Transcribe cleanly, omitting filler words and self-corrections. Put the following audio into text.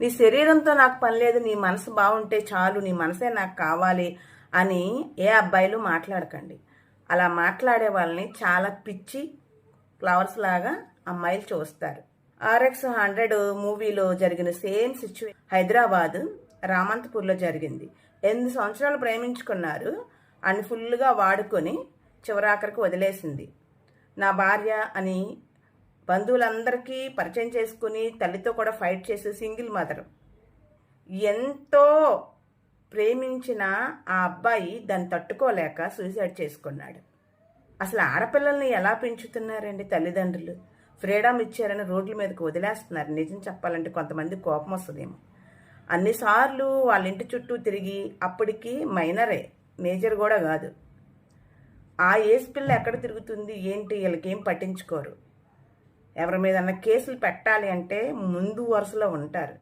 నీ శరీరంతో నాకు పని లేదు, నీ మనసు బాగుంటే చాలు, నీ మనసే నాకు కావాలి అని ఏ అబ్బాయిలు మాట్లాడకండి. అలా మాట్లాడే వాళ్ళని చాలా పిచ్చి ఫ్లవర్స్ లాగా అమ్మాయిలు చూస్తారు. RX 100 మూవీలో జరిగిన సేమ్ సిచ్యువేషన్ హైదరాబాద్ రామంతపూర్లో జరిగింది. 8 సంవత్సరాలు ప్రేమించుకున్నారు అని ఫుల్గా వాడుకొని చివరాఖరికి వదిలేసింది. నా భార్య అని బంధువులందరికీ పరిచయం చేసుకుని తల్లితో కూడా ఫైట్ చేసి సింగిల్ మదర్. ఎంతో ప్రేమించిన ఆ అబ్బాయి దాన్ని తట్టుకోలేక సూసైడ్ చేసుకున్నాడు. అసలు ఆడపిల్లల్ని ఎలా పెంచుతున్నారండి తల్లిదండ్రులు? ఫ్రీడమ్ ఇచ్చారని రోడ్ల మీదకి వదిలేస్తున్నారు. నిజం చెప్పాలంటే కొంతమంది కోపం వస్తుందేమో. అన్నిసార్లు వాళ్ళ ఇంటి చుట్టూ తిరిగి అప్పటికి మైనరే, మేజర్ కూడా కాదు. ఆ ఏజ్ పిల్ల ఎక్కడ తిరుగుతుంది ఏంటి వీళ్ళకేం పట్టించుకోరు. ఎవరి మీదన్నా కేసులు పెట్టాలి అంటే ముందు వరుసలో ఉంటారు.